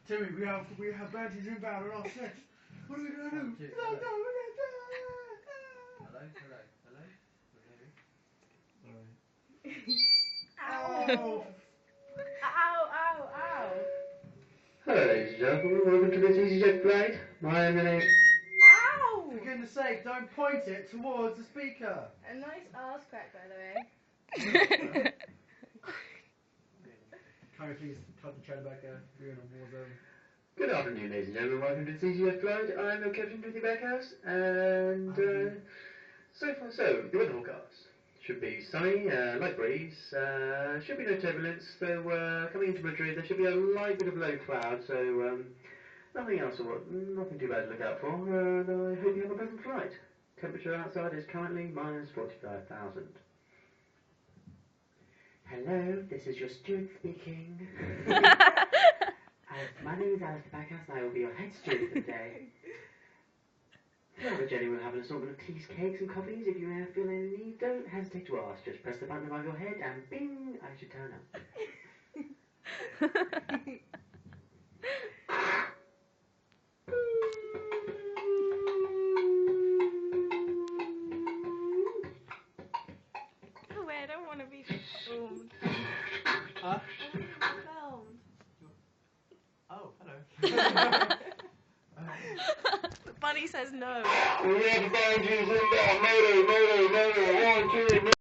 Timmy, we have badges inbound on our set. What are we going to do? Hello. Ow! Ow. Hello, ladies and gentlemen. Welcome to this EasyJet flight. My name is... Ow! For goodness sake, don't point it towards the speaker. A nice arse crack, by the way. Can we please cut the chair back there? We're in a war zone. Good afternoon, ladies and gentlemen. Welcome to this EasyJet flight. I'm your captain, Ruthie Backhouse, and so far so, the weather forecast should be sunny, light breeze, should be no turbulence, though coming into Madrid there should be a light bit of low cloud, so nothing else or nothing too bad to look out for, and I hope you have a pleasant flight. Temperature outside is currently minus 45,000. Hello, this is your steward speaking. My name is Alistair Backhouse and I will be your head steward for the day. Jenny will have an assortment of teas, cakes and coffees. If you feel any need, don't hesitate to ask. Just press the button above your head and bing, I should turn up. Oh, wait, I don't want to be filmed. Huh? I don't want to be filmed. Oh, hello. The bunny says no. We have boundaries in there. Motor, 1, 2,